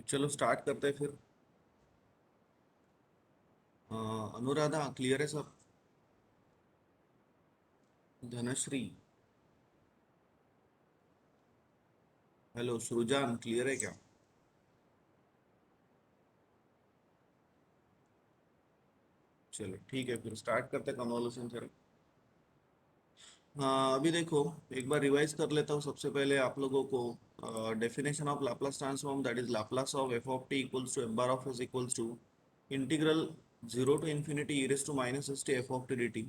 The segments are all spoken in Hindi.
चलो स्टार्ट करते हैं फिर। अनुराधा क्लियर है सब? धनश्री, हेलो। सृजान क्लियर है क्या? चलो ठीक है, फिर स्टार्ट करते हैं कन्वोलुशन फिर। हाँ, अभी देखो, एक बार रिवाइज कर लेता हूँ सबसे पहले आप लोगों को। Definition of Laplace transform, that is Laplace of f of t equals to f bar of s equals to integral zero to infinity e raise to minus s t f of t d t.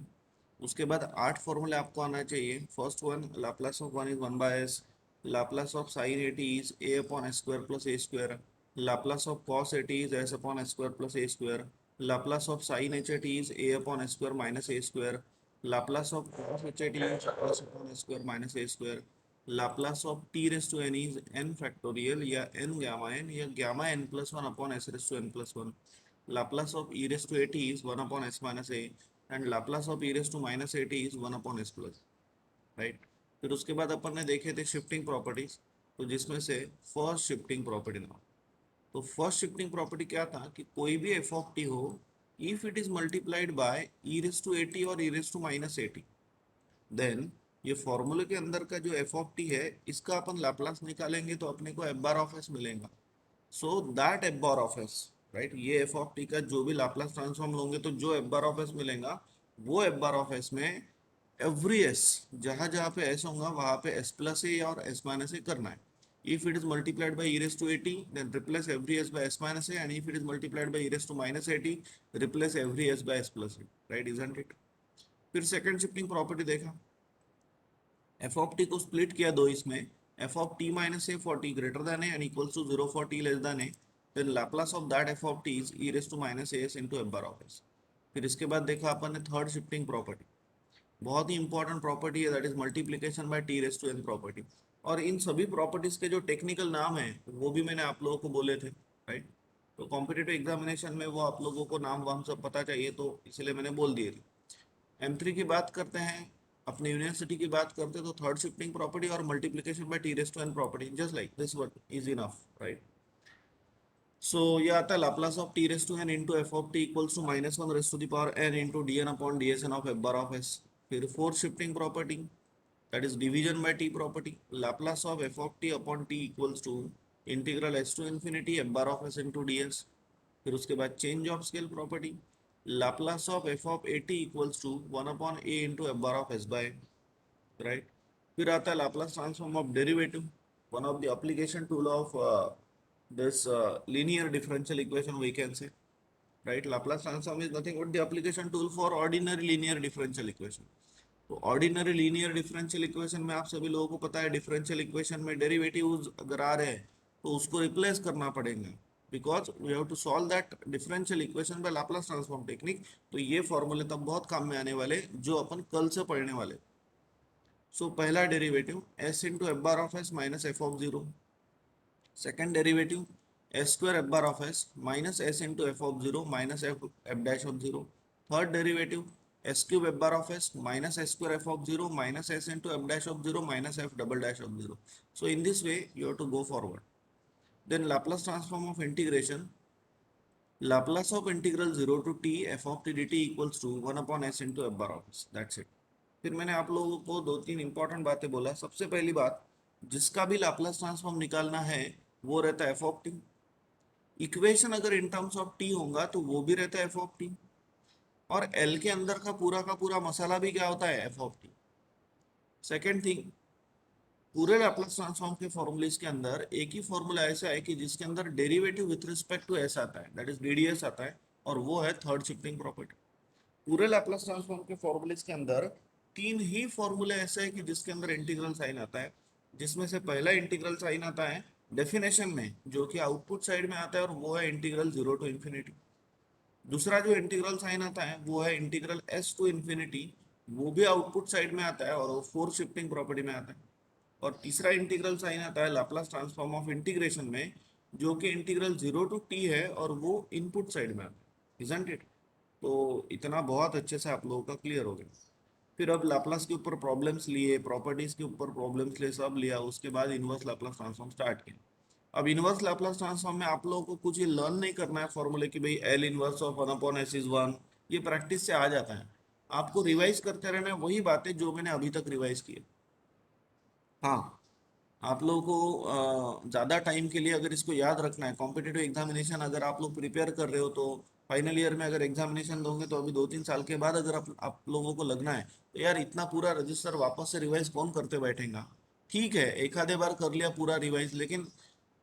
उसके बाद 8 फॉर्मूले आपको आना चाहिए। First one, Laplace of one is one by s. Laplace of sine a t is a upon s square plus a square. Laplace of cos A t is S upon s square plus a square. Laplace of sine H A t is a upon s square minus A square. Laplace of cos h at is plus upon a square minus a square. Laplace of t raised to n is n factorial या n gamma n या gamma n plus 1 upon s raised to n plus 1. Laplace of e raised to at is 1 upon s minus a and Laplace of e raised to minus at is 1 upon s plus, right? फिर उसके बाद अपन ने देखे थे शिफ्टिंग प्रॉपर्टीज, तो जिसमें से फर्स्ट शिफ्टिंग प्रॉपर्टी ना, तो फर्स्ट शिफ्टिंग प्रॉपर्टी क्या था कि कोई भी एफ ऑफ टी हो, if it is multiplied by e raise to at और e raise to minus at, then ये फॉर्मूले के अंदर का जो एफ ऑफ टी है, इसका अपन लाप्लास निकालेंगे तो अपने को एफ बार ऑफ एस मिलेगा। So that F bar of S, right, ये एफ ऑफ टी का जो भी लाप्लास ट्रांसफॉर्म लोगे तो जो एफ बार ऑफ एस मिलेगा, वो एफ बार ऑफ एस में एवरी एस, जहां जहां पे एस होगा वहां पे एस प्लस ए और एस माइनस ए करना है। if it is multiplied by e raised to 80, then replace every s by s minus a, and if it is multiplied by e raised to minus 80, replace every s by s plus a, right, isn't it? फिर सेकंड शिफ्टिंग प्रॉपर्टी देखा, एफ ऑफ टी को स्प्लिट किया दो इसमें, f of t minus a for t greater than a and equals to zero for t less than a, then Laplace of that f of t is e raise to minus a s into f bar of s. फिर इसके बाद देखा अपन ने थर्ड शिफ्टिंग प्रॉपर्टी, बहुत ही इंपॉर्टेंट प्रॉपर्टी है, that is multiplication by t raise to n property. और इन सभी प्रॉपर्टीज के जो टेक्निकल नाम है वो भी मैंने आप लोगों को बोले थे, राइट? तो कॉम्पिटिटिव एग्जामिनेशन में वो आप लोगों को नाम वाम सब पता चाहिए, तो इसलिए मैंने बोल दिए थे। एम थ्री की बात करते हैं, अपनी यूनिवर्सिटी की बात करते हैं, तो थर्ड शिफ्टिंग प्रॉपर्टी और multiplication by t raise to n property, just like this word is enough, right? So ये आता है Laplace of t raise to n into F of t equals to minus one raise to the power n into d n upon d s n of F bar of s. फिर fourth shifting property, that is division by t property, Laplace of f of t upon t equals to integral s to infinity f bar of s into ds। फिर उसके बाद change of scale property, Laplace of f of at equals to 1 upon a into f bar of s by, right? फिर आता है Laplace transform of derivative, one of the application tool of this linear differential equation we can say, right? Laplace transform is nothing but the application tool for ordinary linear differential equation। तो ऑर्डिनरी लीनियर डिफरेंशियल इक्वेशन में आप सभी लोगों को पता है, डिफरेंशियल इक्वेशन में डेरिवेटिव्स अगर आ रहे हैं तो उसको रिप्लेस करना पड़ेगा, because we have to solve that differential equation by Laplace transform technique. तो ये फॉर्मूले तब बहुत काम में आने वाले जो अपन कल से पढ़ने वाले। सो पहला derivative s into f bar of s minus f of zero. Second derivative s square f bar of s minus s into F of zero minus f f dash of zero. Third derivative s cube f bar of s minus s square f of zero minus s into f dash of zero minus f double dash of zero. So in this way you have to go forward. Then Laplace transform of integration, Laplace of integral zero to t f of t d t equals to one upon s into f bar of s, that's it. फिर मैंने आप लोगों को दो तीन इंपॉर्टेंट बातें बोला। सबसे पहली बात, जिसका भी लाप्लास ट्रांसफॉर्म निकालना है वो रहता है एफ ऑफ टी। इक्वेशन अगर इन टर्म्स ऑफ टी होगा तो वो भी रहता है एफ ऑफ टी। और एल के अंदर का पूरा मसाला भी क्या होता है, F of T. Second thing, पूरे लैपलास ट्रांसफॉर्म के फॉर्मूलेस के अंदर एक ही फॉर्मूला ऐसा है कि जिसके अंदर derivative with respect to s आता है, दैट इज डीडीएस आता है, और वो है थर्ड शिफ्टिंग प्रॉपर्टी। पूरे लैपलास ट्रांसफॉर्म के फॉर्मूलेस के अंदर तीन ही फॉर्मूले ऐसे हैं कि जिसके अंदर इंटीग्रल साइन आता है, जिसमें से पहला इंटीग्रल साइन आता है डेफिनेशन में, जो कि आउटपुट साइड में आता है, और वो है इंटीग्रल जीरो टू इन्फिनिटी। दूसरा जो इंटीग्रल साइन आता है वो है इंटीग्रल एस टू इन्फिनिटी, वो भी आउटपुट साइड में आता है और वो फोर्थ शिफ्टिंग प्रॉपर्टी में आता है। और तीसरा इंटीग्रल साइन आता है लाप्लास ट्रांसफॉर्म ऑफ इंटीग्रेशन में, जो कि इंटीग्रल जीरो टू टी है और वो इनपुट साइड में आता है, इजंट इट? तो इतना बहुत अच्छे से आप लोगों का क्लियर हो गया। फिर अब लाप्लास के ऊपर प्रॉब्लम्स लिए, प्रॉपर्टीज के ऊपर प्रॉब्लम्स लिए, सब लिया, उसके बाद इनवर्स लाप्लास ट्रांसफॉर्म स्टार्ट किया। अब इनवर्स लैपलास ट्रांसफॉर्म में आप लोगों को कुछ ये लर्न नहीं करना है फॉर्मूले कि भाई L inverse of 1/s is 1, ये प्रैक्टिस से आ जाता है। आपको रिवाइज करते रहना है वही बातें जो मैंने अभी तक रिवाइज की है। हाँ, आप लोगों को ज़्यादा टाइम के लिए अगर इसको याद रखना है, कॉम्पिटिटिव एग्जामिनेशन अगर आप लोग प्रिपेयर कर रहे हो तो फाइनल ईयर में अगर एग्जामिनेशन दोगे तो अभी 2-3 साल के बाद अगर आप लोगों को लगना है तो यार इतना पूरा रजिस्टर वापस से रिवाइज कौन करते बैठेगा। ठीक है, एक आधे बार कर लिया पूरा रिवाइज, लेकिन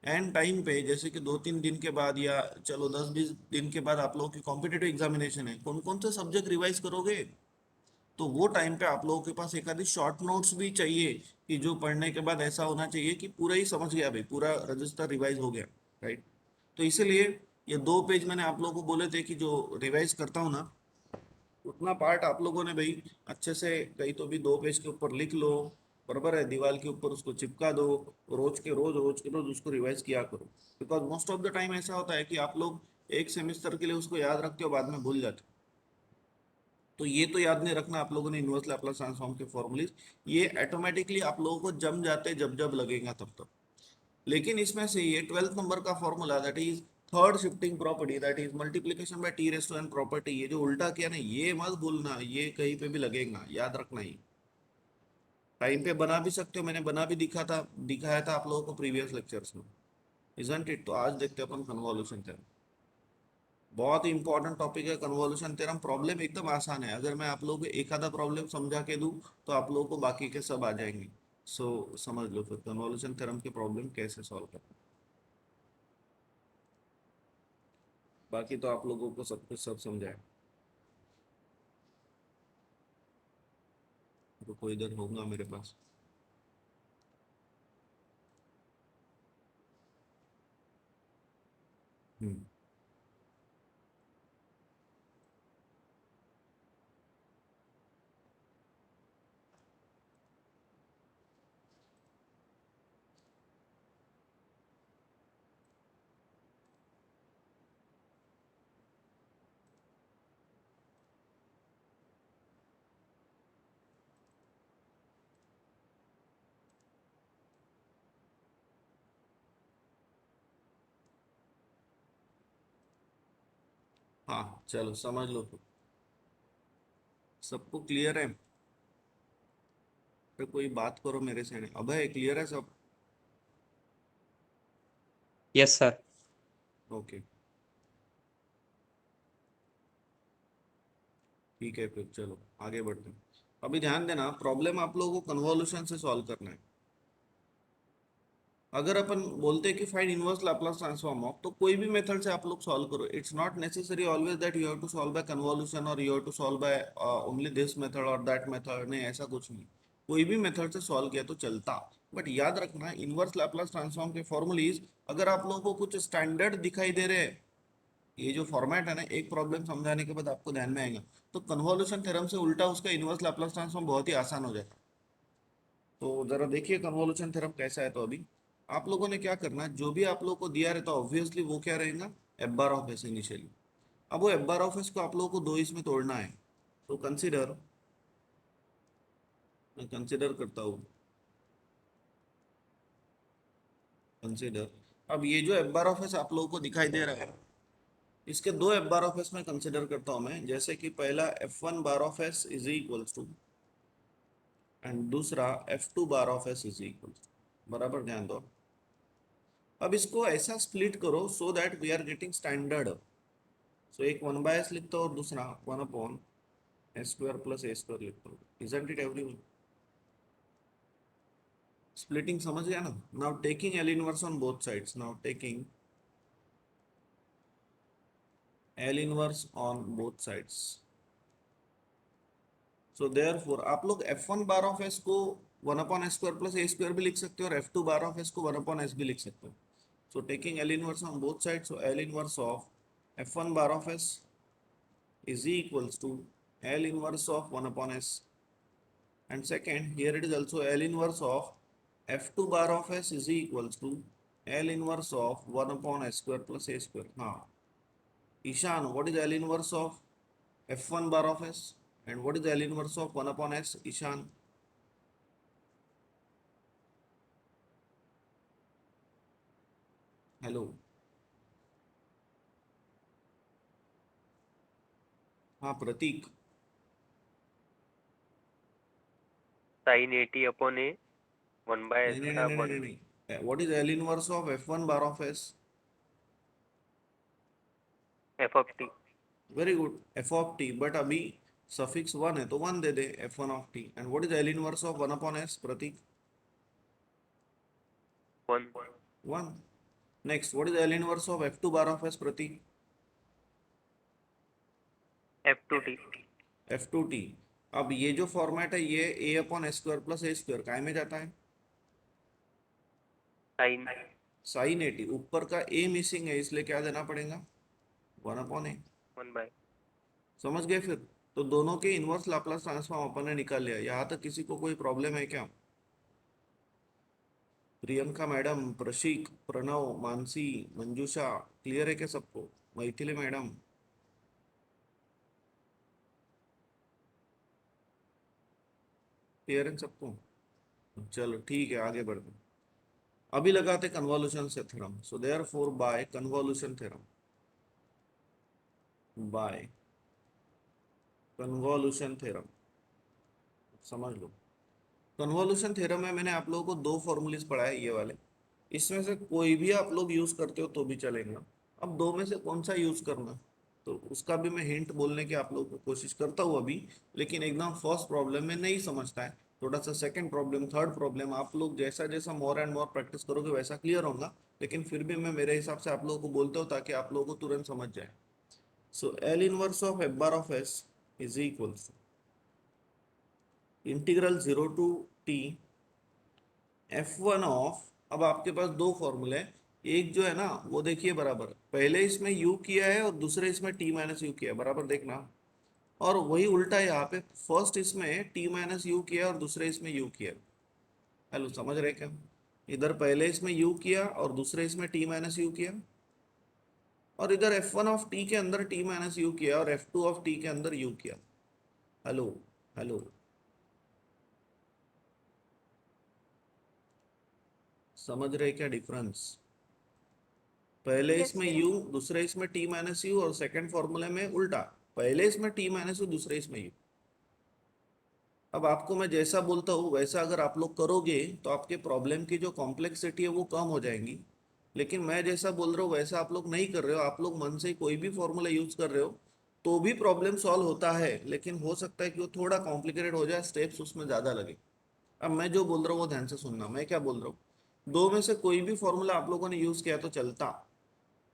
एंड टाइम पे जैसे कि 2-3 दिन के बाद या चलो 10-20 दिन के बाद आप लोगों की कॉम्पिटिटिव एग्जामिनेशन है, कौन कौन से सब्जेक्ट रिवाइज करोगे। तो वो टाइम पे आप लोगों के पास एक आधी शॉर्ट नोट्स भी चाहिए कि जो पढ़ने के बाद ऐसा होना चाहिए कि पूरा ही समझ गया भाई, पूरा रजिस्टर रिवाइज हो गया। राइट। तो इसीलिए ये 2 पेज मैंने आप लोगों को बोले थे कि जो रिवाइज करता हूँ ना, उतना पार्ट आप लोगों ने भाई अच्छे से कहीं तो भी 2 पेज के ऊपर लिख लो, बराबर है, दीवार के ऊपर उसको चिपका दो, रोज के रोज उसको रिवाइज किया करो। Because most of the time ऐसा होता है कि आप लोग एक सेमेस्टर के लिए उसको याद रखते हो, बाद में भूल जाते हो। तो ये तो याद नहीं रखना आप लोगों ने इनवर्स लैप्लास ट्रांसफॉर्म के फॉर्मूलेज, ये ऑटोमेटिकली आप लोगों को जम जाते जब जब लगेगा तब तब। लेकिन इसमें से ये 12th नंबर का formula, that is third shifting property, that is multiplication by t raise to n property, ये जो उल्टा किया ना ये मत भूलना, ये कहीं पे भी लगेगा, याद रखना ही। टाइम पे बना भी सकते हो, मैंने बना भी दिखाया था आप लोगों को प्रीवियस लेक्चर्स में, इजंट इट। तो आज देखते हैं अपन कन्वॉल्यूशन थ्योरम। बहुत ही इंपॉर्टेंट टॉपिक है कन्वॉल्यूशन थ्योरम। प्रॉब्लम एकदम आसान है, अगर मैं आप लोगों को एक आधा प्रॉब्लम समझा के दूं तो आप लोगों को बाकी के सब आ जाएंगे। सो समझ लो फिर कन्वॉल्यूशन थ्योरम की प्रॉब्लम कैसे सॉल्व करना। बाकी तो आप लोगों को सब कुछ सब समझाए। तो कोई इधर होगा मेरे पास। हम्म। हाँ चलो समझ लो तो, सबको क्लियर है। फिर कोई बात करो मेरे से, अभय क्लियर है सब। Yes sir. ओके, ठीक है फिर चलो आगे बढ़ते हैं। अभी ध्यान देना, प्रॉब्लम आप लोगों को कन्वॉल्यूशन से सॉल्व करना है। अगर अपन बोलते हैं कि find inverse Laplace transform of, तो कोई भी मेथड से आप लोग सॉल्व करो, it's not necessary always that you have to solve by convolution और you have to solve by only this method और दैट मेथड, नहीं ऐसा कुछ नहीं। कोई भी मेथड से सॉल्व किया तो चलता, बट याद रखना इनवर्स लाप्लास ट्रांसफॉर्म के फॉर्मूलीज अगर आप लोगों को कुछ स्टैंडर्ड दिखाई दे रहे हैं, ये जो फॉर्मेट है ना, एक प्रॉब्लम समझाने के बाद आपको ध्यान में आएगा, तो कन्वॉल्यूशन थ्योरम से उल्टा उसका इनवर्स लाप्लास ट्रांसफॉर्म बहुत ही आसान हो जाता है। तो जरा देखिए कन्वॉल्यूशन थ्योरम कैसा है। तो अभी आप लोगों ने क्या करना है, जो भी आप लोगों को दिया रहता है ऑब्वियसली वो क्या रहेगा, F bar of S initially. अब वो एफ बार ऑफ एस को आप लोगों को दो इसमें तोड़ना है। तो कंसिडर, मैं कंसिडर करता हूँ, कंसिडर। अब ये जो एफ बार ऑफ एस आप लोगों को दिखाई दे रहा है, इसके दो एफ बार ऑफ एस में कंसिडर करता हूँ मैं, जैसे कि पहला F1 bar of s is equals to, and दूसरा F2 bar of s is equal, बराबर ध्यान दो। अब इसको ऐसा स्प्लिट करो so that we are getting standard. So एक 1/s लिखता हूँ और दूसरा 1/s² + a² लिखता हूँ, इजंट इट एवरीवन। स्प्लिटिंग समझ गया ना। Now taking L inverse on both sides, now taking L inverse on both sides. So therefore आप लोग F1 बार ऑफ एस को 1/s² + a² भी लिख सकते हो और F2 बार ऑफ एस को 1/s भी लिख सकते हो। So taking L inverse on both sides, so L inverse of F1 bar of S is equals to L inverse of 1/s, and second here it is also L inverse of F2 bar of s is equals to L inverse of 1/s² + a². Now Ishan, what is L inverse of F1 bar of s and what is L inverse of 1/s, Ishan? Hello, हाँ Prateek, sine 80 upon a 1 by नहीं एस नहीं नहीं का नहीं नहीं 1। नहीं, what is L inverse of F1 bar of S? F of t. Very good, f of t, but अभी सफिक्स वन है तो वन दे दे, F1 of t, and what is L inverse of 1/S Prateek? 1। One. Next, what is L inverse of F2 bar of S Pratik? F two t. F2t। अब ये जो फॉर्मेट है ये A/S² + A² काय में जाता है? साइन। साइन 80, ऊपर का A मिसिंग है इसलिए क्या देना पड़ेगा? 1/A। 1 बाय। समझ गए फिर? तो दोनों के इनवर्स लाप्लास ट्रांसफॉर्म अपन ने निकाल लिया। यहाँ तक किसी को कोई प्रॉब्लम है क्या? प्रियंका मैडम, प्रशिक, प्रणव, मानसी, मंजूषा, क्लियर है क्या सबको? मैथिली मैडम, क्लियर है सबको? चलो ठीक है, आगे बढ़ते हैं। अभी लगाते कन्वॉल्यूशन से theorem. So therefore by convolution theorem, by convolution theorem, समझ लो। कन्वॉल्यूशन थ्योरम में मैंने आप लोगों को दो फॉर्मूलेस पढ़ाए, ये वाले। इसमें से कोई भी आप लोग यूज करते हो तो भी चलेगा। अब दो में से कौन सा यूज करना, तो उसका भी मैं हिंट बोलने की आप लोगों को कोशिश करता हूँ अभी। लेकिन एकदम फर्स्ट प्रॉब्लम में नहीं समझता है, थोड़ा सा सेकंड प्रॉब्लम, थर्ड प्रॉब्लम, आप लोग जैसा जैसा मोर एंड मोर प्रैक्टिस करोगे वैसा क्लियर होगा। लेकिन फिर भी मैं मेरे हिसाब से आप लोगों को बोलता हूँ ताकि आप लोगों को तुरंत समझ जाए। So L inverse of F बार of S is equals integral 0 to t F1 of, अब आपके पास दो फॉर्मूले हैं। एक जो है ना वो देखिए बराबर, पहले इसमें u किया है और दूसरे इसमें t - u किया है, बराबर देखना। और वही उल्टा है यहाँ पे, फर्स्ट इसमें t - u किया और दूसरे इसमें u किया। हेलो, समझ रहे क्या? इधर पहले इसमें u किया और दूसरे इसमें t - u किया, और इधर F1 ऑफ t के अंदर t - u किया और F2 ऑफ t के अंदर u किया। हेलो, हेलो, समझ रहे क्या डिफरेंस? पहले यस इसमें सर। u, दूसरे इसमें t - u, और सेकंड फॉर्मूले में उल्टा, पहले इसमें t - u, दूसरे इसमें u। अब आपको मैं जैसा बोलता हूँ वैसा अगर आप लोग करोगे तो आपके प्रॉब्लम की जो कॉम्प्लेक्सिटी है वो कम हो जाएंगी। लेकिन मैं जैसा बोल रहा हूँ वैसा आप लोग नहीं कर रहे हो, आप लोग मन से कोई भी फॉर्मूला यूज कर रहे हो तो भी प्रॉब्लम सॉल्व होता है, लेकिन हो सकता है कि वो थोड़ा कॉम्प्लिकेटेड हो जाए, स्टेप्स उसमें ज्यादा लगे। अब मैं जो बोल रहा हूँ वो ध्यान से सुनना, मैं क्या बोल रहा हूँ। दो में से कोई भी फॉर्मूला आप लोगों ने यूज किया तो चलता,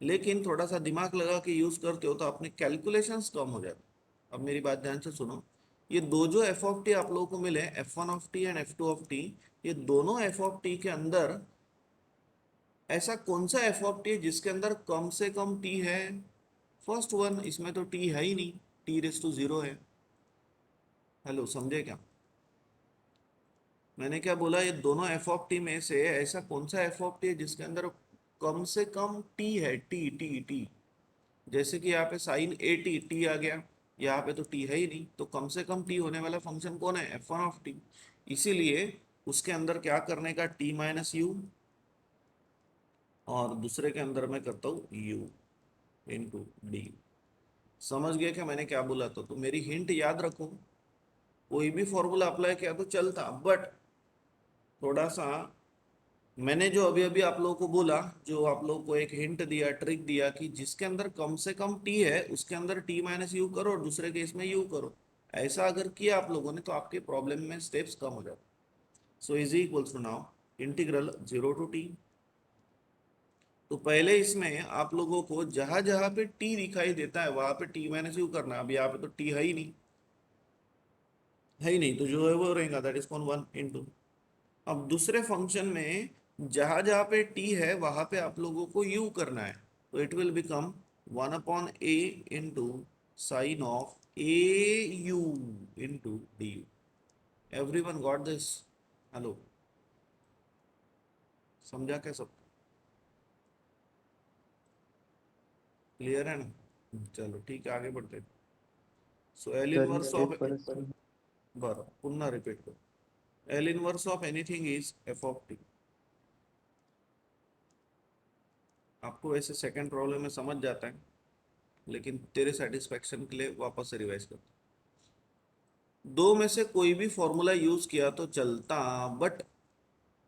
लेकिन थोड़ा सा दिमाग लगा के यूज करते हो तो अपने कैलकुलेशंस कम हो जाते। अब मेरी बात ध्यान से सुनो। ये दो जो एफ ऑफ टी आप लोगों को मिले, F1 of t and F2 of t, ये दोनों एफ ऑफ टी के अंदर ऐसा कौन सा एफ ऑफ टी है जिसके अंदर कम से कम टी है? फर्स्ट वन, इसमें तो टी है ही नहीं, t⁻0 है। हेलो, समझे क्या? मैंने क्या बोला, ये दोनों एफ ऑफ टी में से ऐसा कौन सा एफ ऑफ टी है जिसके अंदर कम से कम टी है, टी टी टी। जैसे कि यहाँ पे साइन 80 टी आ गया, यहाँ पे तो टी है ही नहीं, तो कम से कम टी होने वाला फंक्शन कौन है? F1 of T. इसीलिए उसके अंदर क्या करने का, t - u, और दूसरे के अंदर मैं करता हूँ u × d। समझ गए क्या मैंने क्या बोला? तो मेरी हिंट याद रखो, कोई भी फॉर्मूला अप्लाई किया तो चलता, बट थोड़ा सा मैंने जो अभी अभी आप लोगों को बोला, जो आप लोगों को एक हिंट दिया, ट्रिक दिया कि जिसके अंदर कम से कम टी है उसके अंदर t - u करो और दूसरे केस में u करो। ऐसा अगर किया आप लोगों ने तो आपके प्रॉब्लम में स्टेप्स कम हो जाते। So is equals to now integral 0 to t। तो पहले इसमें आप लोगों को जहां जहां पे t दिखाई देता है वहां पे t - u करना है। अब यहाँ पे तो t है ही नहीं, है ही नहीं, तो जो है वो रहेगा, दैट इज कौन, 1 × अब दूसरे फंक्शन में जहां जहां पे t है वहां पे आप लोगों को u करना है, तो it will become 1/a into sine of au into du। Everyone got this? Hello, समझा क्या सब? क्लियर है ना? चलो ठीक है, आगे बढ़ते हैं। So L sir inverse of, step परत सर. बरं पुन्हा रिपीट करू, L inverse of anything is f of t। आपको वैसे सेकंड प्रॉब्लम में समझ जाता है, लेकिन तेरे सेटिस्फेक्शन के लिए वापस से रिवाइज कर। दो में से कोई भी फॉर्मूला यूज किया तो चलता, बट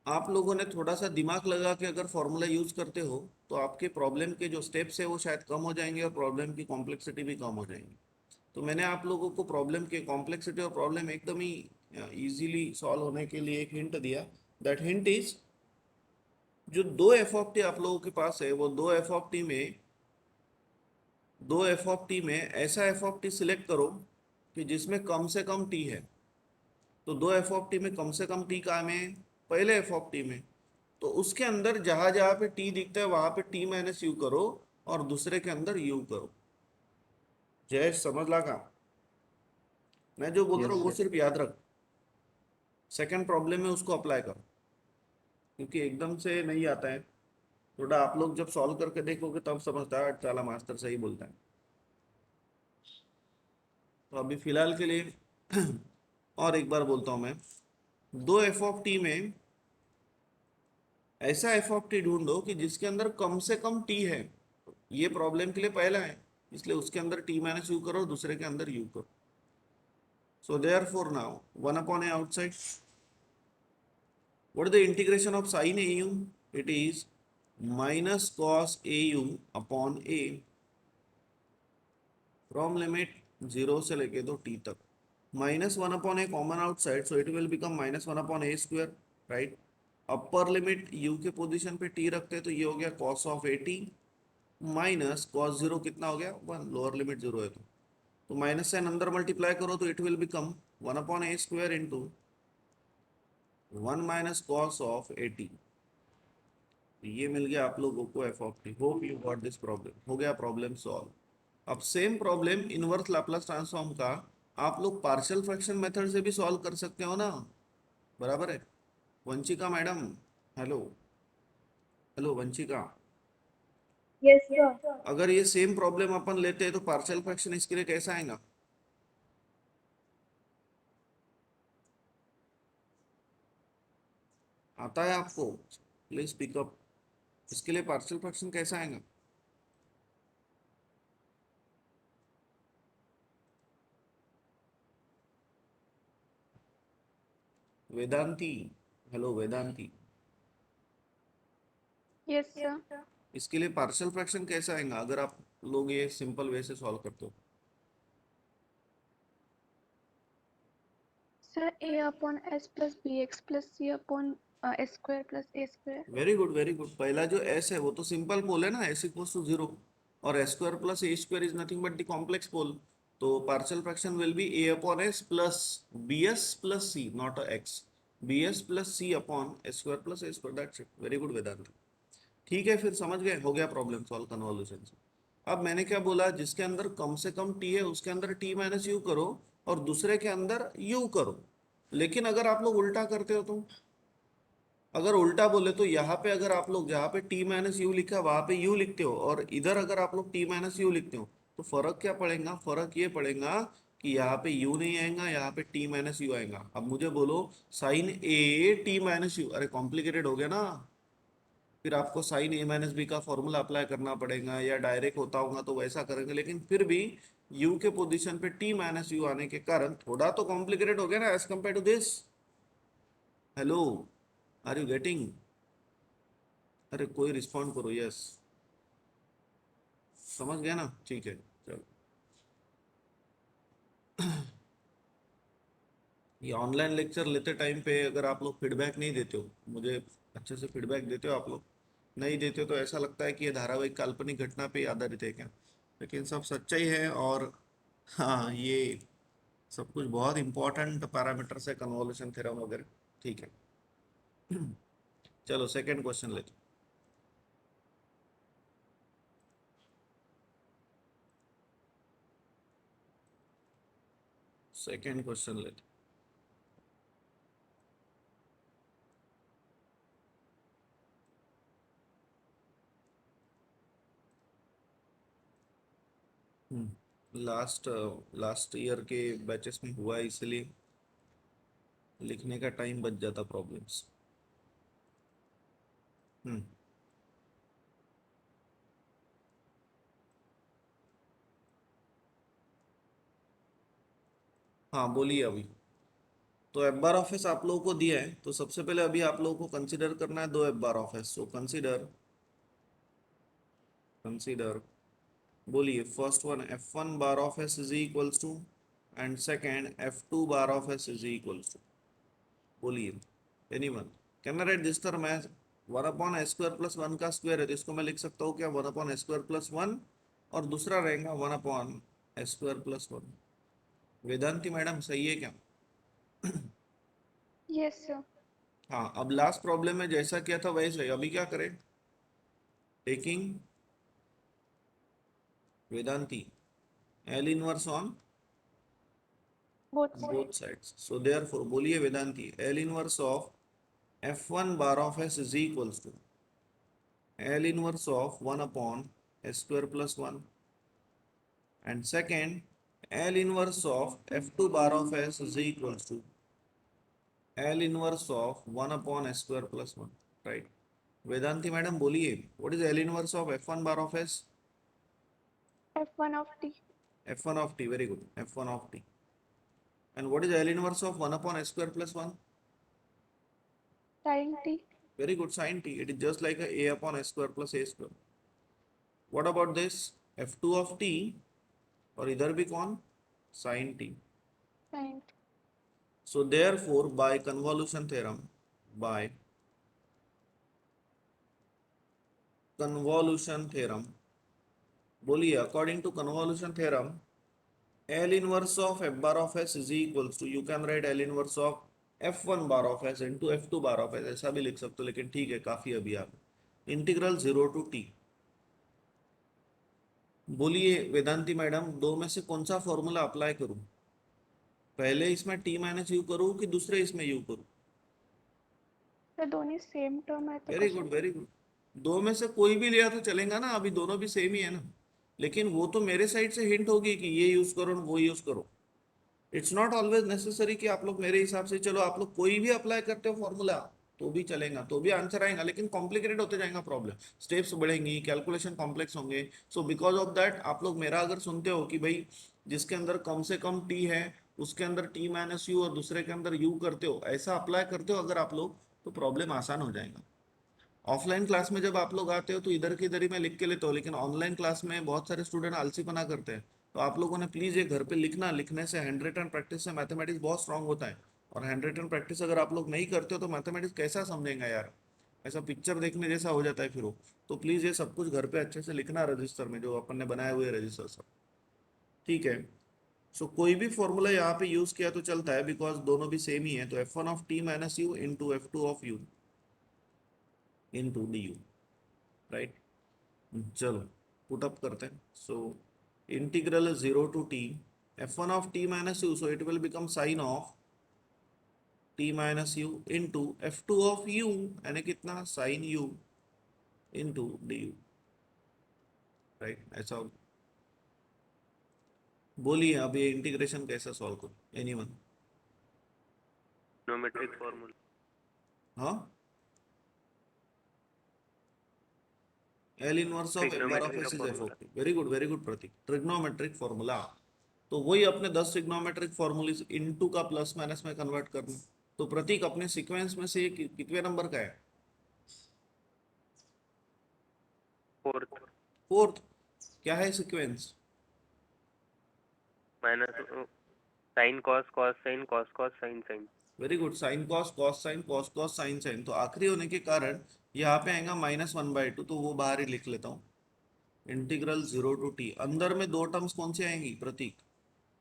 आप लोगों ने थोड़ा सा दिमाग लगा के अगर फॉर्मूला यूज करते हो तो आपके प्रॉब्लम के जो स्टेप्स है वो शायद कम हो जाएंगे और प्रॉब्लम की कॉम्प्लेक्सिटी भी कम हो जाएंगी। तो मैंने आप लोगों को प्रॉब्लम के कॉम्प्लेक्सिटी और प्रॉब्लम एकदम ही इजीली सॉल्व होने के लिए एक हिंट दिया। दैट हिंट इज, जो दो एफ ऑफ टी आप लोगों के पास है वो दो एफ ऑफ टी में ऐसा एफ ऑफ टी सिलेक्ट करो कि जिसमें कम से कम टी है। तो दो एफ ऑफ टी में कम से कम टी कहाँ में है? पहले एफ ऑफ टी में। तो उसके अंदर जहां जहां पे टी दिखता है वहां पे टी माइनस यू करो और दूसरे के अंदर यू करो। जय समझ लगा? मैं जो बोल रहा यस हूँ वो सर। सिर्फ याद रख, सेकंड प्रॉब्लम में उसको अप्लाई करो, क्योंकि एकदम से नहीं आता है। थोड़ा आप लोग जब सॉल्व करके देखोगे तब समझता है, चला मास्टर सही बोलता है। तो अभी फिलहाल के लिए और एक बार बोलता हूँ मैं, दो एफ ऑफ टी में ऐसा एफ ऑफ टी ढूंढो कि जिसके अंदर कम से कम टी है। ये प्रॉब्लम के लिए पहला है, इसलिए उसके अंदर टी माइनस यू करो, दूसरे के अंदर यू करो। So therefore now one upon a outside, what is the integration of sin au? It is minus cos au upon a from limit 0 से लेके तो t तक। Minus one upon A common outside, so it will become minus one upon A square, right. Upper limit u के पोजीशन पे t रखते हैं तो ये हो गया cos of A t minus cos zero कितना हो गया 1, लोअर लिमिट 0 है तो माइनस साइन अंदर मल्टीप्लाई करो तो it will become one upon A square into 1 minus cos of A T. ये मिल गया आप लोगों को F of T. Hope you got this problem. हो गया प्रॉब्लम सॉल्व। अब same problem inverse Laplace transform का आप लोग पार्शियल फ्रैक्शन मेथड से भी सॉल्व कर सकते हो ना, बराबर है? Vanshika madam, hello, hello Vanshika. Yes sir. अगर ये सेम प्रॉब्लम अपन लेते हैं तो पार्शियल फ्रैक्शन इसके लिए कैसा आएगा? आता है आपको? Please pick up. इसके लिए पार्शियल फ्रैक्शन कैसा आएगा? Vedanti, hello Vedanti. Yes sir. इसके लिए पार्शियल फ्रैक्शन कैसा आएगा अगर आप लोग ये सिंपल वे से सॉल्व करते हो? Sir a upon s plus b x plus c upon s square plus a square. Very good very good. पहला जो एस है वो तो सिंपल पोल है ना, एस इक्वल्स टू जीरो, और s square plus a square is nothing but the complex pole. तो partial fraction will be a upon s plus b s plus c, not x, b s plus c upon s square plus a square, that's it. Very good Vedant. ठीक है, फिर समझ गए, हो गया प्रॉब्लम सॉल्व कन्वोल्यूशन से। अब मैंने क्या बोला, जिसके अंदर कम से कम टी है उसके अंदर टी माइनस यू करो और दूसरे के अंदर यू करो। लेकिन अगर आप लोग उल्टा करते हो तो, अगर उल्टा बोले तो यहाँ पे अगर आप लोग जहाँ पे टी माइनस यू लिखा है वहां पे यू लिखते हो और इधर अगर आप लोग टी माइनस यू लिखते हो तो फर्क क्या पड़ेगा? फर्क ये पड़ेगा कि यहाँ पे यू नहीं आएगा, यहाँ पे टी माइनस यू आएगा। अब मुझे बोलो sine a t minus u, अरे कॉम्प्लिकेटेड हो गया ना। फिर आपको साइन ए माइनस बी का फॉर्मूला अप्लाई करना पड़ेगा, या डायरेक्ट होता होगा तो वैसा करेंगे, लेकिन फिर भी यू के पोजीशन पे टी माइनस यू आने के कारण थोड़ा तो कॉम्प्लिकेटेड हो गया ना as compare to this. Hello, are you getting? अरे कोई रिस्पॉन्ड करो, यस। समझ गया ना? ठीक है, चलो। ये ऑनलाइन लेक्चर लेते टाइम पे अगर आप लोग फीडबैक नहीं देते हो, मुझे अच्छे से फीडबैक देते हो, आप लोग नहीं देते हो तो ऐसा लगता है कि ये धारावाहिक काल्पनिक घटना पे आधारित है क्या, लेकिन सब सच्चाई है। और हाँ, ये सब कुछ बहुत इंपॉर्टेंट पैरामीटर्स है, कन्वोल्यूशन थ्योरम वगैरह। ठीक है, चलो सेकंड क्वेश्चन लेते। सेकंड क्वेश्चन लेते। लास्ट लास्ट ईयर के बैचेस में हुआ है, इसलिए लिखने का टाइम बच जाता प्रॉब्लम्स। हाँ बोलिए अभी। तो एफ बार ऑफ एस आप लोगों को दिया है, तो सबसे पहले अभी आप लोगों को कंसीडर करना है दो F bar of s. So consider, consider, बोलिए first one F one bar of s is equals to and second F two bar of s is equals to. बोलिए anyone can write this term as one upon s square plus one का स्क्वायर है, तो इसको मैं लिख सकता हूँ क्या, one upon s square plus one, और दूसरा रहेगा one upon s square plus one. Vedanti madam सही है क्या? Yes, sir. हाँ, अब लास्ट प्रॉब्लम में जैसा किया था वैसे ही अभी क्या करें, taking Vedanti L inverse on Both sides. both sides. So therefore बोलिए Vedanti L inverse of F1 bar of S is equals to L inverse of 1 upon S square plus 1, and second L inverse of F2 bar of S is equals to L inverse of 1 upon S square plus 1, right? Vedanti madam बोलिए what is L inverse of F1 bar of S? F1 of t. F1 of t, very good, F1 of t. And what is L inverse of 1 upon S square plus 1? Sin t. Very good, sin t. It is just like a upon S square plus a square. What about this f2 of t, और इधर भी कौन, sin t. Sin t. So therefore by convolution theorem, by convolution theorem, बोलिए according to convolution theorem L inverse of f bar of s is equals to, you can write L inverse of f1 bar of s into f2 bar of s, ऐसा भी लिख सकते हो लेकिन ठीक है काफी अभी आप, इंटीग्रल 0 to t। बोलिए वेदांती मैडम दो में से कौन सा फॉर्मूला अप्लाई करूं, पहले इसमें t माइनस यू करूं कि दूसरे इसमें u करूं? तो दोनों सेम टर्म है तो वेरी कशा. Good, very good. दो में से कोई भी लिया तो चलेगा ना, अभी दोनों भी सेम ही है ना, लेकिन वो तो मेरे साइड से हिंट होगी कि ये यूज करो वो यूज करो। इट्स नॉट ऑलवेज नेसेसरी कि आप लोग मेरे हिसाब से, चलो आप लोग कोई भी अप्लाई करते हो फॉर्मूला तो भी चलेगा, तो भी आंसर आएगा, लेकिन कॉम्प्लिकेटेड होते जाएगा प्रॉब्लम, स्टेप्स बढ़ेंगी, कैलकुलेशन कॉम्प्लेक्स होंगे। सो बिकॉज ऑफ दैट आप लोग मेरा अगर सुनते हो कि भाई जिसके अंदर कम से कम टी है उसके अंदर टी माइनस यू और दूसरे के अंदर यू करते हो, ऐसा अप्लाई करते हो अगर आप लोग, तो प्रॉब्लम आसान हो जाएगा। ऑफलाइन क्लास में जब आप लोग आते हो तो इधर की इधर ही मैं लिख के लेता हूँ, लेकिन ऑनलाइन क्लास में बहुत सारे स्टूडेंट आलसीपना करते हैं, तो आप लोगों ने प्लीज ये घर पे लिखना, लिखने से हैंड रिटन प्रैक्टिस से मैथमेटिक्स बहुत स्ट्रांग होता है, और हैंड रिटन प्रैक्टिस अगर आप लोग नहीं करते हो तो मैथमेटिक्स कैसा समझेंगे यार, ऐसा पिक्चर देखने जैसा हो जाता है फिर वो। तो प्लीज ये सब कुछ घर पे अच्छे से लिखना रजिस्टर में, जो अपन ने बनाए हुए रजिस्टर सब, ठीक है। सो कोई भी फॉर्मूला यहाँ पे यूज किया तो चलता है, बिकॉज दोनों भी सेम ही है, तो f one of t minus u into f two of u into d u, right. चलो पुट अप करते हैं। So integral 0 to t f one of t minus u, so it will become sine of t minus u into f two of u, यानी कितना, sine u into d u, right. ऐसा हो, बोलिए अब ये इंटीग्रेशन कैसे सॉल्व करो, एनीवन? Trigonometric formula. हाँ, L inverse of F bar of trigonometry का s is F formula. Of t, very good, very good Pratik, trigonometric formula. तो वही अपने 10 ट्रिग्नोमेट्रिक फॉर्मूले इनटू का प्लस माइनस में कन्वर्ट करना। तो प्रतीक अपने सीक्वेंस में से ये कितने नंबर का है? फोर्थ। फोर्थ। क्या है sequence? Minus sine cos cos sine cos cos sine sine. Very good, sine cos cos sine cos cos sine sine, तो आखिरी होने के कारण यहाँ पे आएगा -1/2, तो वो बाहर ही लिख लेता हूँ। इंटीग्रल 0 टू टी, अंदर में दो टर्म्स कौन सी आएंगी प्रतीक,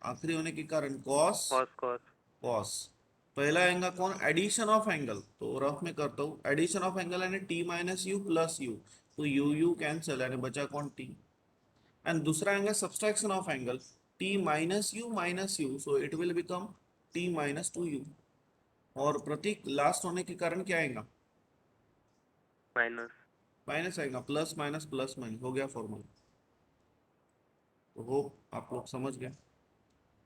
आखिरी होने के कारण कॉस कॉस कॉस। कॉस। पहला आएगा कौन, एडिशन ऑफ एंगल, तो रफ में करता हूँ, एडिशन ऑफ एंगल यानी T minus you plus you, तो यू यू कैंसिल यानी बचा कौन, टी। एंड दूसरा आएगा subtraction of angle, T minus u, so it will become T minus 2u। और प्रतीक लास्ट होने के कारण क्या आएगा, माइनस। माइनस आएगा, प्लस माइनस प्लस माइनस हो गया फॉर्मूला। तो होप आप लोग समझ गए।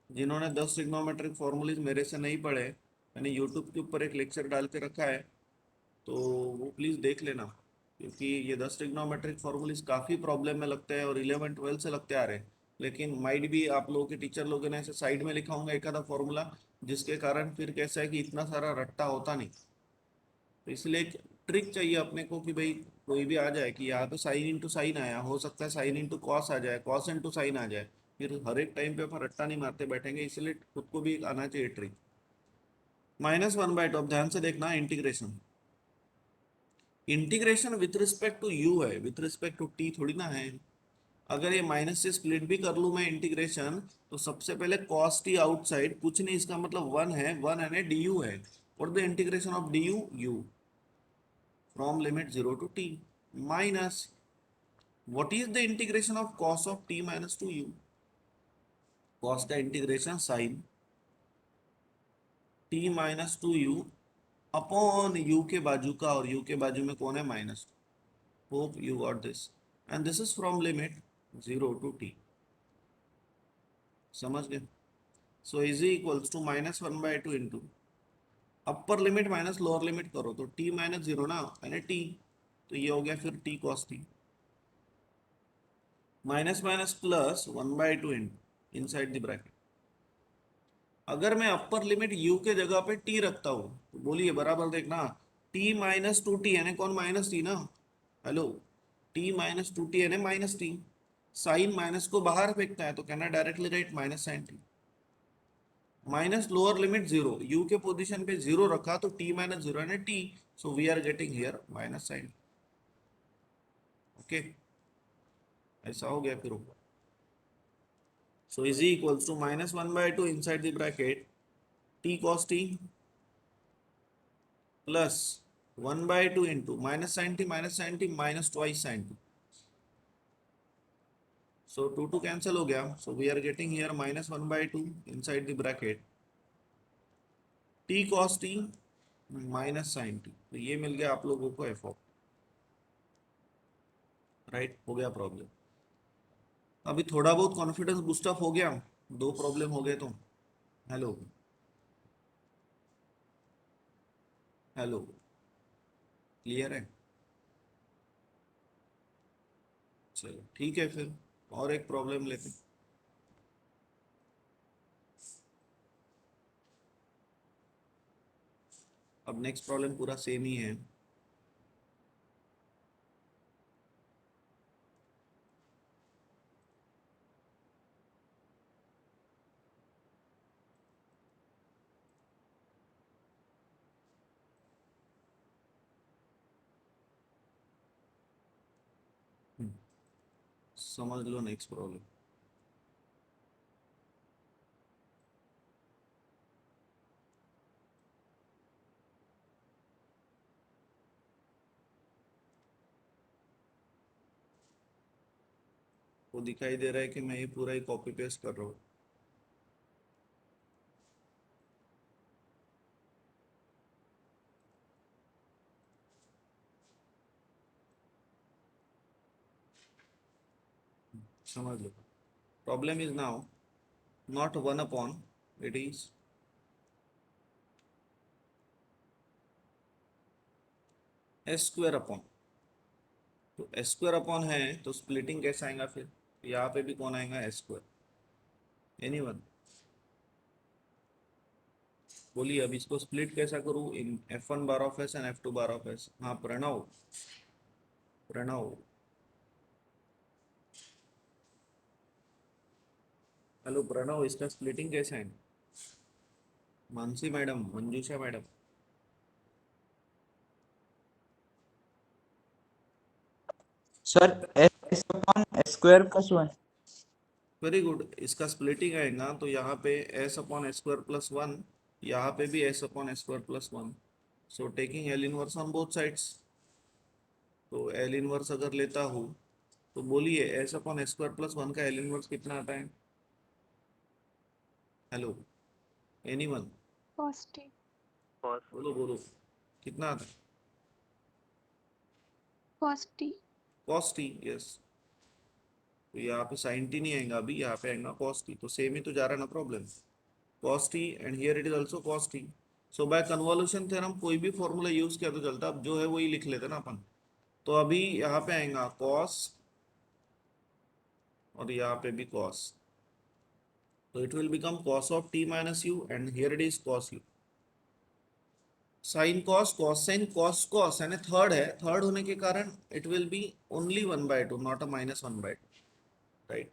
जिन्होंने 10 ट्रिग्नोमेट्रिक फॉर्मूलेज मेरे से नहीं पढ़े, मैंने यूट्यूब के ऊपर एक लेक्चर डाल के रखा है, तो वो प्लीज़ देख लेना, क्योंकि ये 10 ट्रिग्नोमेट्रिक फॉर्मूलेज काफ़ी प्रॉब्लम में लगते हैं और 11 12 से लगते आ रहे हैं, लेकिन माइट भी आप लोगों के टीचर लोगों ने ऐसे साइड में लिखा होगा एक आधा फॉर्मूला, जिसके कारण फिर कैसा है कि इतना सारा रट्टा होता नहीं। तो इसलिए एक ट्रिक चाहिए अपने को कि भाई कोई भी आ जाए कि यहाँ पे साइन इंटू साइन आया, हो सकता है साइन इंटू कॉस आ जाए, कॉस इंटू साइन आ जाए, फिर हर एक टाइम पे अपन रट्टा नहीं मारते बैठेंगे, इसलिए खुद को भी एक आना चाहिए ट्रिक। -1/2, अब ध्यान से देखना, integration, integration with respect to u है, विथ रिस्पेक्ट टू टी थोड़ी ना है। अगर ये माइनस से स्प्लिट भी कर लूं मैं इंटीग्रेशन, तो सबसे पहले कॉस टी आउटसाइड, कुछ नहीं, इसका मतलब 1 है, 1 है डी यू है, और the integration of D you you from limit 0 to t minus what is the integration of cos of t minus 2u, cos का integration sin t minus 2u upon u के बाजू का, और u के बाजू में कौन है, minus. Hope you got this, and this is from limit 0 to t, समझ गए। So is equals to -1/2 into upper limit minus lower limit करो तो t माइनस 0 ना, यानी t, तो ये हो गया फिर t cos t, minus minus plus 1/2 inside the bracket. अगर मैं अपर लिमिट u के जगह पे t रखता हूँ तो बोलिए बराबर देखना, t माइनस 2t यानी कौन, माइनस टी ना, हेलो, t माइनस 2t यानी माइनस टी, साइन माइनस को बाहर फेंकता है तो कहना directly right minus sine t, minus lower limit 0, u के पोजीशन पे 0 रखा तो t माइनस 0 यानी t, so we are getting here minus sine, okay, ऐसा हो गया फिर ऊपर। So is equals to -1/2 inside the bracket t cos t plus 1/2 into minus sin t minus twice sin t. So 2 cancel हो गया. So we are getting here -1/2 inside the bracket t cos t minus sin t. तो ये मिल गया आप लोगों को f, राइट, हो गया प्रॉब्लम। अभी थोड़ा बहुत कॉन्फिडेंस बूस्टअप हो गया, 2 प्रॉब्लम हो गए तो। हेलो हेलो, क्लियर है? चलो ठीक है, फिर और एक प्रॉब्लम लेते हैं। अब नेक्स्ट प्रॉब्लम पूरा सेम ही है। समझ लो नेक्स्ट प्रॉब्लम। वो दिखाई दे रहा है कि मैं ये पूरा ही कॉपी पेस्ट कर रहा हूँ। समझ लो, problem is now not 1 upon, it is s² upon, तो s² अपॉन है तो स्प्लिटिंग कैसे आएगा फिर, यहाँ पे भी कौन आएगा, s², एनीवन, बोलिए अब इसको स्प्लिट कैसा करूँ इन f1 bar of s and f2 bar of s। हाँ प्रणव, प्रणव, हेलो प्रणव, इसका स्प्लिटिंग कैसे है, Mansi madam, Manjusha madam, sir s/s² + 1। Very good, इसका स्प्लिटिंग आएगा तो यहाँ पे s/s² + 1, यहाँ पे भी s/s² + 1, so taking L inverse on both sides, तो एल इनवर्स अगर लेता हूँ तो बोलिए s/s² + 1 का एल इनवर्स कितना आता है, hello, anyone, cos t, cos बोलो बोलो, कितना आता है, cos t, cos t, yes, तो यहाँ पे sin t नहीं आएगा अभी, यहाँ पे आएगा cos t, तो सेम ही तो जा रहा है ना problem, cos t and here it is also cos t। So by convolution theorem कोई भी फॉर्मूला यूज किया तो चलता, अब जो है वही लिख लेते ना अपन। तो अभी यहाँ पे आएगा cos और यहाँ पे भी cos, तो it will become cos of t minus u and here it is cos u. Sin cos, cos sin, cos cos यानी थर्ड है, थर्ड होने के कारण it will be only 1/2, not a -1/2, right?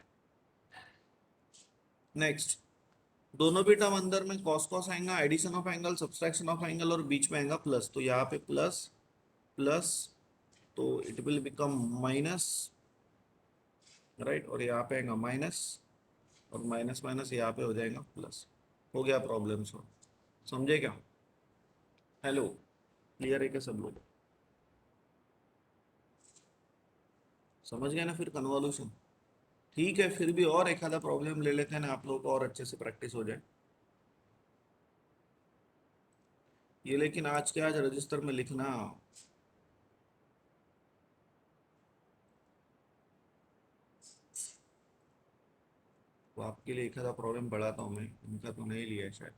Next, दोनों भी टर्म अंदर में cos cos आएगा, addition of angle, subtraction of angle और बीच में आएगा प्लस, तो यहाँ पे प्लस प्लस, तो it will become minus, right, और यहाँ पे आएगा माइनस, और माइनस माइनस यहाँ पे हो जाएगा प्लस. हो गया प्रॉब्लम सॉल्व. समझे क्या? हेलो, क्लियर है क्या सब लोग? समझ गए ना फिर कन्वॉल्यूशन? ठीक है, फिर भी और एक आधा प्रॉब्लम ले लेते हैं ना, आप लोगों को और अच्छे से प्रैक्टिस हो जाए ये. लेकिन आज के आज रजिस्टर में लिखना. तो आपके लिए एक आधा प्रॉब्लम बढ़ाता हूँ मैं, इनका तो नहीं लिया है शायद.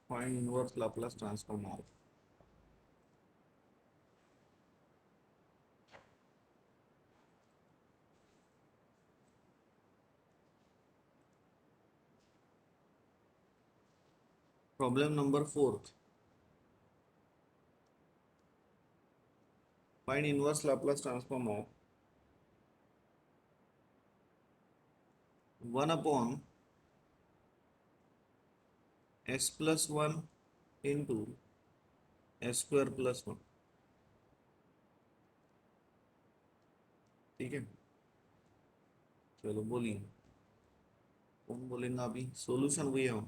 Find inverse Laplace transform of. Problem number 4. Find inverse Laplace transform of 1 upon s plus 1 into s square plus 1. ठीक है, चलो बोलिए, कौन बोलेगा अभी? सॉल्यूशन वही है.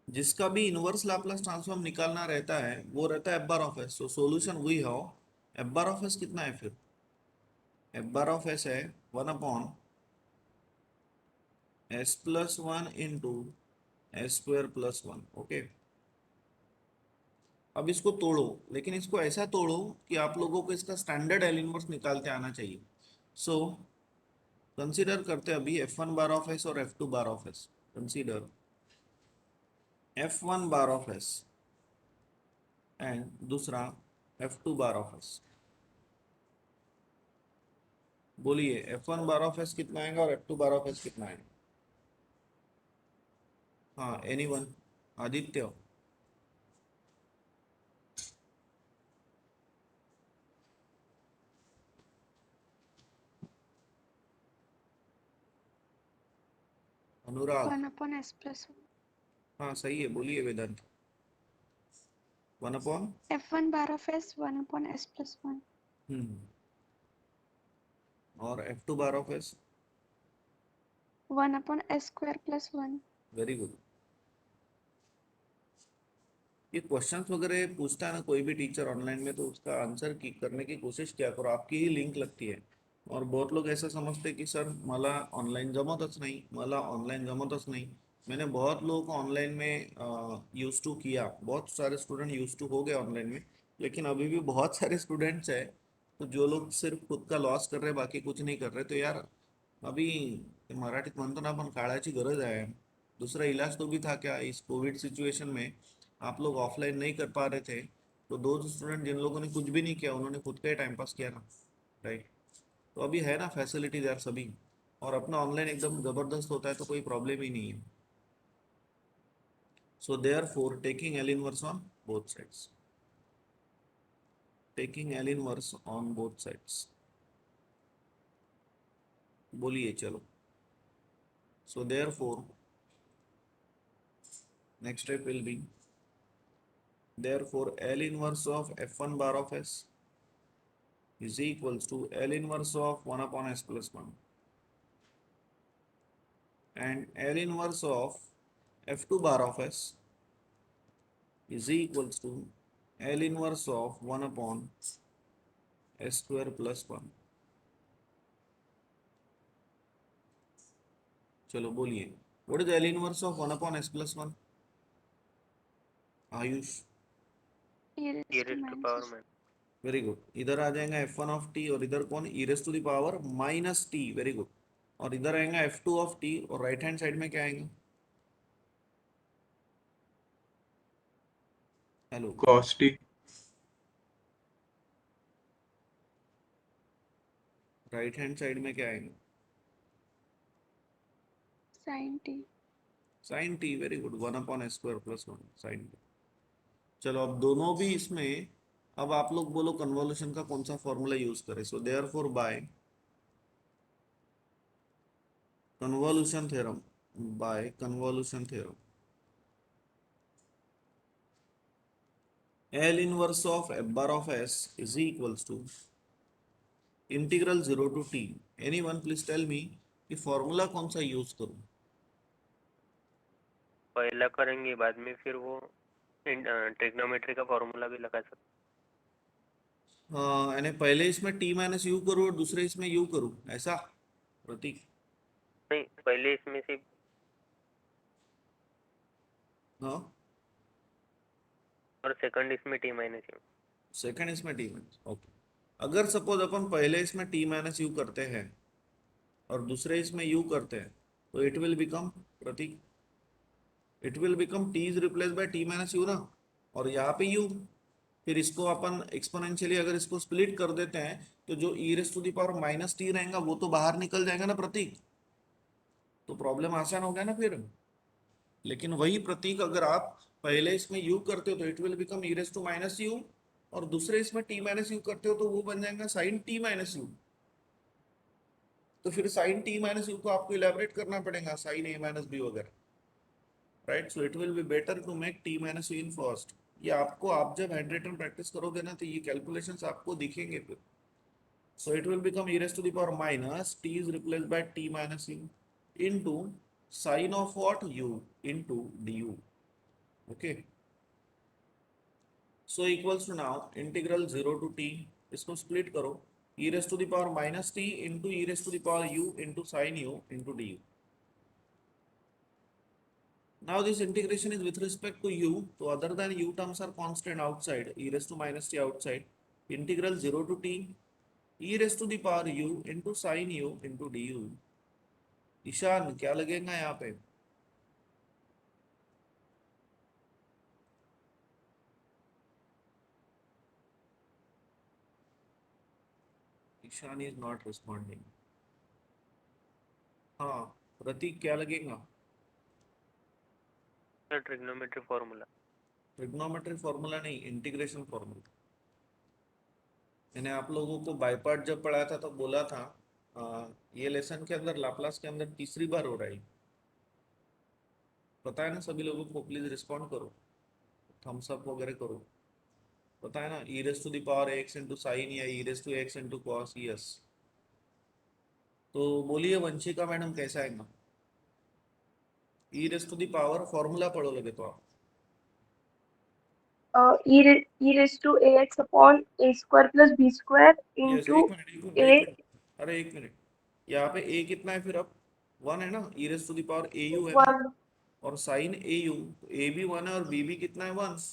जिसका भी इनवर्स लाप्लास ट्रांसफॉर्म निकालना रहता है वो रहता है एफ बार ऑफ एस. तो सॉल्यूशन वही है. एफ बार ऑफ एस कितना है फिर? एफ बार ऑफ एस है 1 upon s plus 1 into s square plus 1. Okay, अब इसको तोड़ो, लेकिन इसको ऐसा तोड़ो कि आप लोगों को इसका स्टैंडर्ड एल इनवर्स निकालते आना चाहिए. सो कंसीडर करते हैं अभी F1 बार ऑफ एस और F2 bar of S. Consider F1 bar of S and दूसरा F2 बार ऑफ एस. बोलिए F1 बार ऑफ एस कितना आएगा और F2 बार ऑफ एस कितना आएगा? हाँ, एनीवन? आदित्य? अनुराग? 1 upon s plus हाँ सही है, बोलिए वेदांत. 1 upon f1 bar of s 1 upon s plus 1. और F2 bar of S? 1 upon s square plus 1. Very good. ये क्वेश्चंस वगैरह पूछता है ना कोई भी टीचर ऑनलाइन में, तो उसका आंसर की करने की कोशिश क्या करो, आपकी ही लिंक लगती है. और बहुत लोग ऐसा समझते हैं कि सर मला ऑनलाइन जमतच नाही, मला ऑनलाइन जमतच नाही. मैंने बहुत लोगों को ऑनलाइन में यूज टू किया, बहुत सारे स्टूडेंट यूज टू हो गए ऑनलाइन में, लेकिन अभी भी बहुत सारे स्टूडेंट्स हैं तो जो लोग सिर्फ खुद का लॉस कर रहे हैं, बाकी कुछ नहीं कर रहे. तो यार अभी मराठीत म्हणतो ना आपण, काळाची गरज आहे. दूसरा इलाज तो भी था क्या इस कोविड सिचुएशन में? आप लोग ऑफलाइन नहीं कर पा रहे थे, तो दो स्टूडेंट जिन लोगों ने कुछ भी नहीं किया उन्होंने खुद का ही टाइम पास किया ना, राइट? तो अभी है ना फैसिलिटीज यार सभी, और अपना ऑनलाइन एकदम जबरदस्त होता है तो कोई प्रॉब्लम ही नहीं है. So therefore taking L inverse on both sides, taking L inverse on both sides. बोलिए चलो. So therefore next step will be, therefore L inverse of f1 bar of s is equals to L inverse of 1 upon s plus 1 and L inverse of f2 bar of s is equals to L inverse of 1 upon s square plus 1. चलो बोलिए, what is the L inverse of 1 upon s plus 1? Ayush, e e raised to raised to minus power s. man very good. इधर आ जाएगा f1 ऑफ t और इधर कौन, e raise to the power minus t. Very good. और इधर आएगा f2 ऑफ t और राइट हैंड साइड में क्या आएगा? Hello, cos t, right hand side में क्या आएगा? sin t. Sine t. Very good. 1 upon s square plus 1 sine t. चलो अब दोनों भी इसमें, अब आप लोग बोलो कन्वोल्यूशन का कौन सा फॉर्मूला यूज करें. So therefore by convolution theorem, by convolution theorem, L inverse of f bar of s is equals to integral 0 to t. Anyone please tell me कि फॉर्मूला कौन सा यूज करूं. पहला करेंगे, बाद में फिर वो ट्रिग्नोमेट्री का फॉर्मूला भी लगा सकते. यानी पहले इसमें t माइनस यू करूं और दूसरे इसमें u करूं, ऐसा प्रतीक? नहीं, पहले इसमें से हाँ, और सेकंड इसमें टी माइनस यू. सेकंड इसमें t माइनस. ओके. अगर सपोज अपन पहले इसमें t माइनस यू करते हैं और दूसरे इसमें u करते हैं, तो it will become, Pratik, it will become t is replace by t minus u ना, और यहाँ पे u. फिर इसको अपन एक्सपोनेंशियली अगर इसको स्प्लिट कर देते हैं तो जो e raise to the power minus t रहेगा वो तो बाहर निकल जाएगा ना प्रतीक. तो प्रॉब्लम आसान हो गया ना फिर. लेकिन वही प्रतीक अगर आप पहले इसमें u करते हो तो it will become e raise to minus u, और दूसरे इसमें t माइनस यू करते हो तो वो बन जाएगा साइन t माइनस यू. तो फिर साइन t माइनस यू को आपको इलेबोरेट करना पड़ेगा, साइन a माइनस बी वगैरह. Right. So it will be better to make t minus u in first. ये आपको, आप जब हैंड रिटन प्रैक्टिस करोगे ना तो ये कैलकुलेशंस आपको दिखेंगे फिर. So it will become e raised to the power minus t is replaced by t minus u into sine of what, u into du. Okay. So equals to now integral 0 to t. इसको split करो, e raised to the power minus t into e raised to the power u into sine u into du. Now this integration is with respect to u. So other than u terms are constant outside, e raised to minus t outside. Integral 0 to t e raised to the power u into sine u into du. Ishan क्या लगेगा यहाँ पे? Ishaan is not responding. हाँ, प्रतीक क्या लगेगा? Trigonometry formula. ट्रिग्नोमेट्री फॉर्मूला नहीं, इंटीग्रेशन फॉर्मूला. मैंने आप लोगों को बाय पार्ट जब पढ़ाया था तो बोला था ये लेसन के अंदर लाप्लास के अंदर तीसरी बार हो रहा है. पता है ना सभी लोगों को? प्लीज रिस्पॉन्ड करो, थम्स अप वगैरह करो. पता है ना, e raise to the power x into sine या e raise to x into cos. Yes. तो बोलिए वंशिका मैडम कैसा आएगा? E raise to the power formula पढ़ो लगे तो आप. e raised to ax upon a square plus b square yes, into एक मिनट एक मिनट a एक मिनट. अरे एक मिनट. यहाँ पे a कितना है फिर? अब 1 है ना, e raise to the power a u है ना, 1 और साइन ए यू, ए भी 1 है और बी भी कितना है? 1.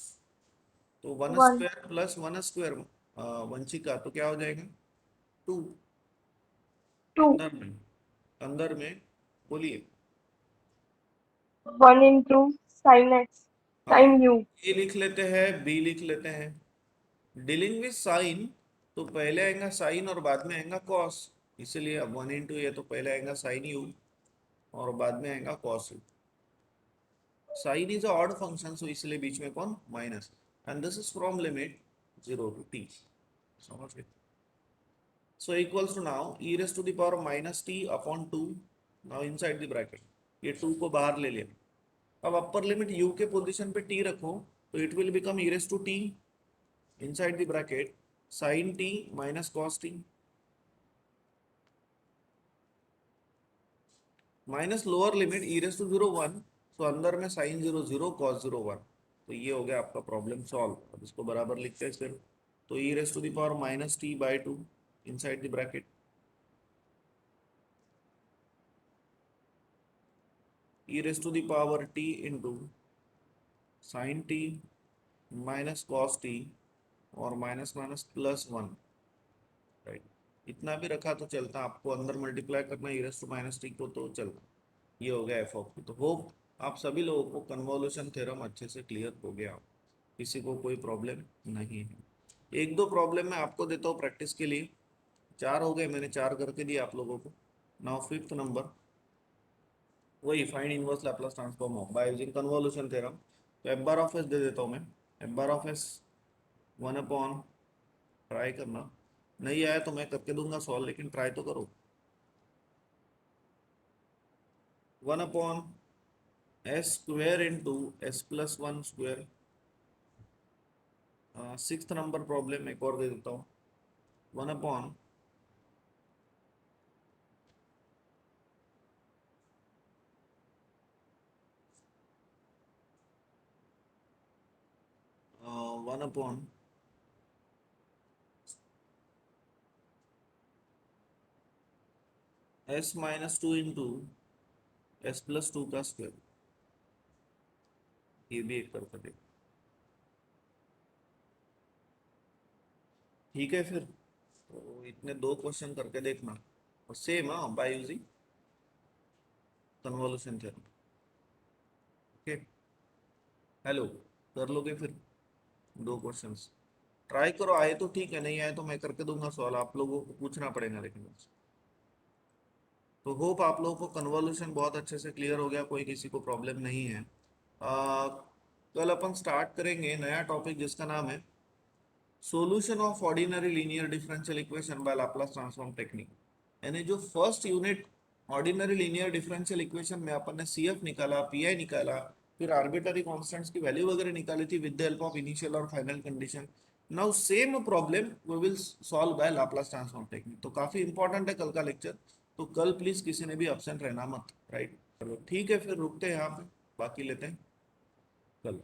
तो 1 1 स्क्वायर प्लस 1 स्क्वायर वंशिका, तो क्या हो जाएगा? 2. 2 अंदर में बोलिए. 1 into sin x हाँ, sin u ए लिख लेते हैं, बी लिख लेते हैं. डीलिंग विद साइन, तो पहले आएगा साइन और बाद में आएगा कॉस. इसलिए अब 1 इंटू ए, तो पहले आएगा साइन यू और बाद में आएगा cos u. Sine is odd function, so इसलिए बीच में कौन? Minus. And this is from limit 0 to t. समझ गए? So equals to now e raise to the power minus t upon 2. Now inside the bracket ये 2 को बाहर ले लिया. अब अपर लिमिट u के पोजीशन पे t रखो तो it will become e raise to t inside the bracket sin t minus cos t minus lower limit e raised to 0 1. so अंदर में sin 0 0 cos 0 1. तो ये हो गया आपका प्रॉब्लम सॉल्व। अब इसको बराबर लिखते हैं फिर। तो e raise to the power minus t by two inside the bracket, e raise to the power t into sine t minus cos t और minus minus plus one, right. इतना भी रखा तो चलता, आपको अंदर मल्टीप्लाई करना e raise to minus t को तो चलता। ये हो गया एफ ऑफ टी। तो होप आप सभी लोगों को कन्वोल्यूशन थ्योरम अच्छे से क्लियर हो गया, किसी को कोई प्रॉब्लम नहीं है। एक दो प्रॉब्लम मैं आपको देता हूँ प्रैक्टिस के लिए। 4 हो गए, मैंने 4 करके दिए आप लोगों को। नाउ 5th नंबर, वही find inverse Laplace transform of by using convolution theorem. तो एफ बार ऑफ एस दे देता हूँ मैं। F bar of S 1 upon, try करना, नहीं आया तो मैं करके दूंगा सॉल्व, लेकिन ट्राई तो करो। 1 upon S square into S plus one square. 6th number problem एक और दे देता हूँ। 1 upon 1 upon S minus two into S plus two का स्क्वायर। ये भी एक करके दे, ठीक है। फिर तो इतने 2 क्वेश्चन करके देखना, और सेम हाँ by using convolution theorem. Okay, hello, कर लोगे फिर 2 क्वेश्चंस? ट्राई करो, आए तो ठीक है, नहीं आए तो मैं करके दूंगा सॉल्व, आप लोगों को पूछना पड़ेगा लेकिन मुझसे। तो होप आप लोगों को कन्वोल्यूशन बहुत अच्छे से क्लियर हो गया, कोई किसी को प्रॉब्लम नहीं है। कल अपन स्टार्ट करेंगे नया टॉपिक जिसका नाम है solution of ordinary linear differential equation by Laplace transform technique. यानी जो first unit ordinary linear differential equation में अपन ने सी एफ निकाला, पी आई निकाला, फिर आर्बिटरी कॉन्स्टेंट्स की वैल्यू वगैरह निकाली थी with the help of initial और final condition. Now same problem we will solve by Laplace transform technique. तो काफी इंपॉर्टेंट है कल का लेक्चर, तो कल प्लीज किसी ने भी अब्सेंट रहना मत, राइट। चलो ठीक है, फिर रुकते हैं यहाँ पे, बाकी लेते हैं कल।